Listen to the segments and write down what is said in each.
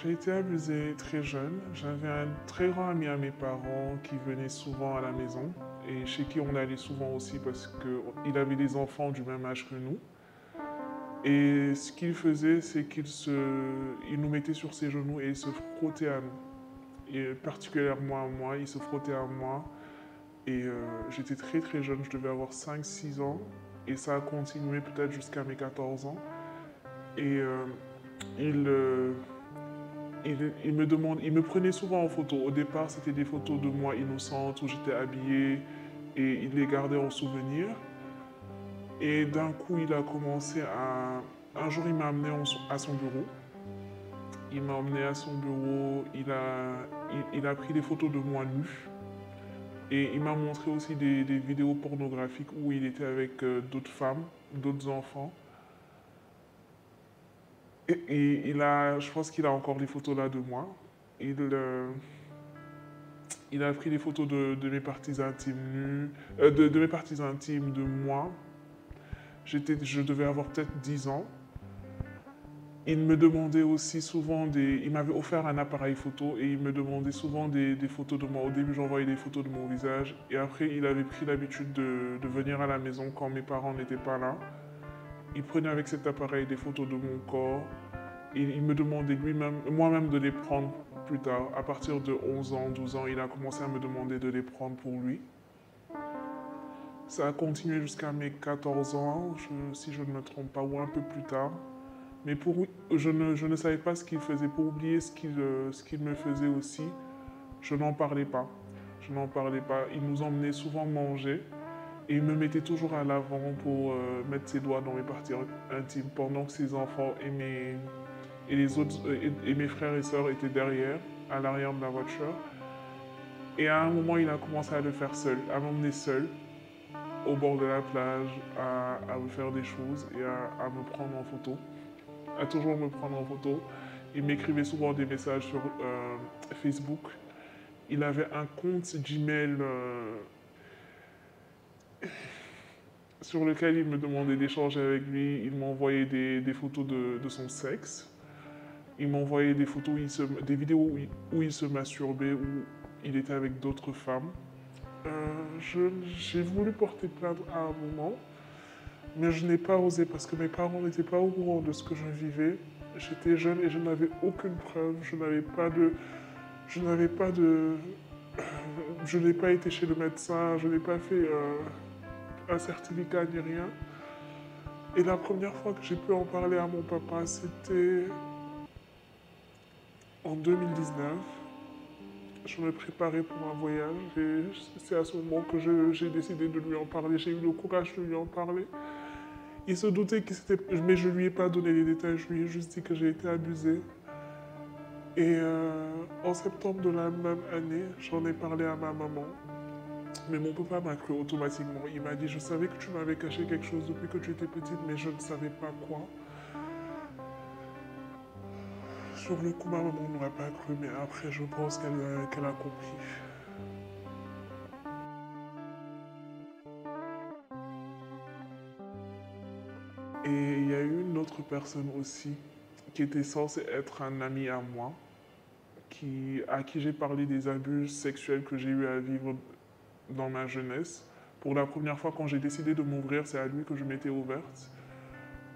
J'ai été abusée très jeune. J'avais un très grand ami à mes parents qui venait souvent à la maison et chez qui on allait souvent aussi parce qu'il avait des enfants du même âge que nous. Et ce qu'il faisait, c'est il nous mettait sur ses genoux et il se frottait à nous. Et particulièrement à moi, il se frottait à moi. Et j'étais très très jeune, je devais avoir 5, 6 ans. Et ça a continué peut-être jusqu'à mes 14 ans. Et il, euh, il me prenait souvent en photo. Au départ, c'était des photos de moi innocente où j'étais habillée et il les gardait en souvenir. Et d'un coup, il a commencé à... Un jour, il m'a amené à son bureau. Il m'a emmené à son bureau, il a pris des photos de moi nue. Et il m'a montré aussi des vidéos pornographiques où il était avec d'autres femmes, d'autres enfants. Je pense qu'il a encore les photos là de moi. Il, euh, il a pris des photos de mes parties intimes nues, de mes parties intimes de moi. Je devais avoir peut-être 10 ans. Il me demandait aussi souvent Il m'avait offert un appareil photo et il me demandait souvent des photos de moi. Au début, j'envoyais des photos de mon visage et après, il avait pris l'habitude de venir à la maison quand mes parents n'étaient pas là. Il prenait avec cet appareil des photos de mon corps et il me demandait moi-même de les prendre plus tard. À partir de 11 ans, 12 ans, il a commencé à me demander de les prendre pour lui. Ça a continué jusqu'à mes 14 ans, si je ne me trompe pas, ou un peu plus tard. Mais je ne savais pas ce qu'il faisait. Pour oublier ce qu'il me faisait aussi, je n'en parlais pas. Je n'en parlais pas. Il nous emmenait souvent manger et il me mettait toujours à l'avant pour mettre ses doigts dans mes parties intimes pendant que ses enfants et les autres, et mes frères et sœurs étaient derrière, à l'arrière de la voiture. Et à un moment, il a commencé à le faire seul, à m'emmener seul au bord de la plage, à me faire des choses et à me prendre en photo. À toujours me prendre en photo. Il m'écrivait souvent des messages sur Facebook. Il avait un compte Gmail sur lequel il me demandait d'échanger avec lui. Il m'envoyait des photos de son sexe. Il m'envoyait des photos, des vidéos où il se masturbait, où il était avec d'autres femmes. J'ai voulu porter plainte à un moment, mais je n'ai pas osé parce que mes parents n'étaient pas au courant de ce que je vivais. J'étais jeune et je n'avais aucune preuve. Je n'avais pas de... Je n'ai pas été chez le médecin, je n'ai pas fait un certificat ni rien. Et la première fois que j'ai pu en parler à mon papa, c'était en 2019. Je me préparais pour un voyage et c'est à ce moment que j'ai décidé de lui en parler. J'ai eu le courage de lui en parler. Il se doutait que c'était... Mais je ne lui ai pas donné les détails, je lui ai juste dit que j'ai été abusée. Et en septembre de la même année, j'en ai parlé à ma maman. Mais mon papa m'a cru automatiquement. Il m'a dit, je savais que tu m'avais caché quelque chose depuis que tu étais petite, mais je ne savais pas quoi. Sur le coup, ma maman n'aurait pas cru, mais après, je pense qu'elle a compris. Et il y a eu une autre personne aussi qui était censée être un ami à moi, à qui j'ai parlé des abus sexuels que j'ai eu à vivre dans ma jeunesse. Pour la première fois, quand j'ai décidé de m'ouvrir, c'est à lui que je m'étais ouverte.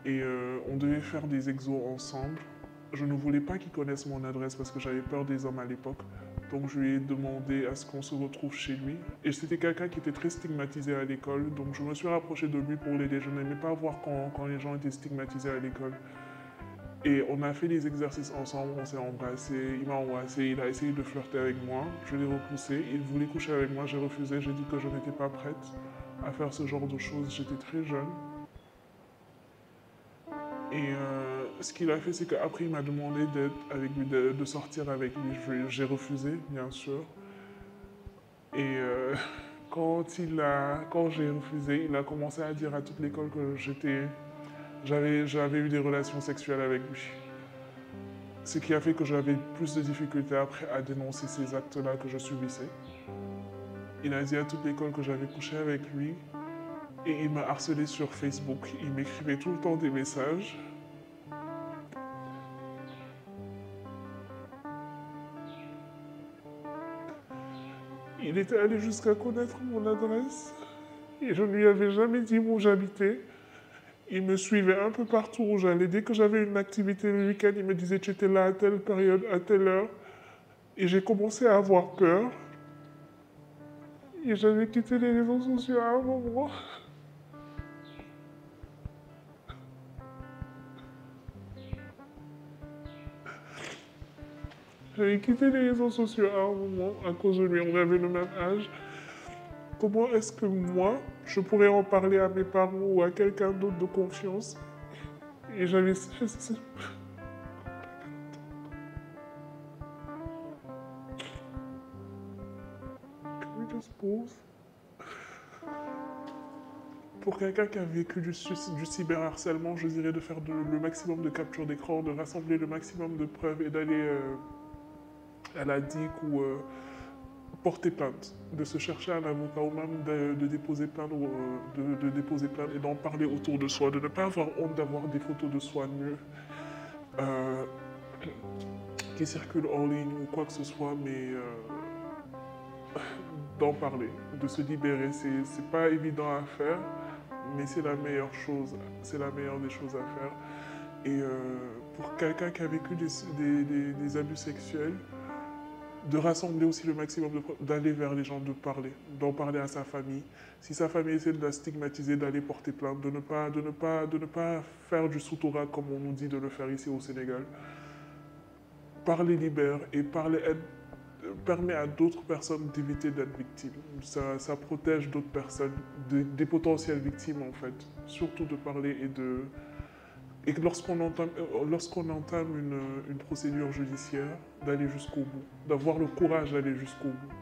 Et on devait faire des exos ensemble. Je ne voulais pas qu'il connaisse mon adresse parce que j'avais peur des hommes à l'époque. Donc je lui ai demandé à ce qu'on se retrouve chez lui. Et c'était quelqu'un qui était très stigmatisé à l'école. Donc je me suis rapproché de lui pour l'aider. Je n'aimais pas voir quand les gens étaient stigmatisés à l'école. Et on a fait les exercices ensemble, on s'est embrassé, il m'a embrassé, il a essayé de flirter avec moi. Je l'ai repoussé, il voulait coucher avec moi, j'ai refusé, j'ai dit que je n'étais pas prête à faire ce genre de choses. J'étais très jeune. Et ce qu'il a fait, c'est qu'après, il m'a demandé d'être avec lui, de sortir avec lui. J'ai refusé, bien sûr. Et quand j'ai refusé, il a commencé à dire à toute l'école que j'avais eu des relations sexuelles avec lui. Ce qui a fait que j'avais plus de difficultés après à dénoncer ces actes-là que je subissais. Il a dit à toute l'école que j'avais couché avec lui et il m'a harcelé sur Facebook. Il m'écrivait tout le temps des messages. Il était allé jusqu'à connaître mon adresse et je ne lui avais jamais dit où j'habitais. Il me suivait un peu partout où j'allais. Dès que j'avais une activité le week-end, il me disait tu étais là à telle période, à telle heure. Et j'ai commencé à avoir peur. Et j'avais quitté les réseaux sociaux à un moment. J'avais quitté les réseaux sociaux à un moment à cause de lui. On avait le même âge. Comment est-ce que moi, je pourrais en parler à mes parents ou à quelqu'un d'autre de confiance? Et j'avais... Can we just pause? Pour quelqu'un qui a vécu du cyberharcèlement, je dirais de faire le maximum de captures d'écran, de rassembler le maximum de preuves et d'aller à la DIC ou porter plainte, de se chercher un avocat ou même de déposer plainte, ou, de déposer plainte et d'en parler autour de soi, de ne pas avoir honte d'avoir des photos de soi nues qui circulent en ligne ou quoi que ce soit, mais d'en parler, de se libérer. C'est pas évident à faire, mais c'est la meilleure chose, c'est la meilleure des choses à faire. Et pour quelqu'un qui a vécu des abus sexuels, de rassembler aussi le maximum de preuves, d'aller vers les gens, de parler, d'en parler à sa famille. Si sa famille essaie de la stigmatiser, d'aller porter plainte, de ne pas faire du sous-torat comme on nous dit de le faire ici au Sénégal. Parler libère et parler permet à d'autres personnes d'éviter d'être victimes. Ça protège d'autres personnes, des potentielles victimes en fait. Surtout de parler et lorsqu'on entame une procédure judiciaire, d'aller jusqu'au bout, d'avoir le courage d'aller jusqu'au bout.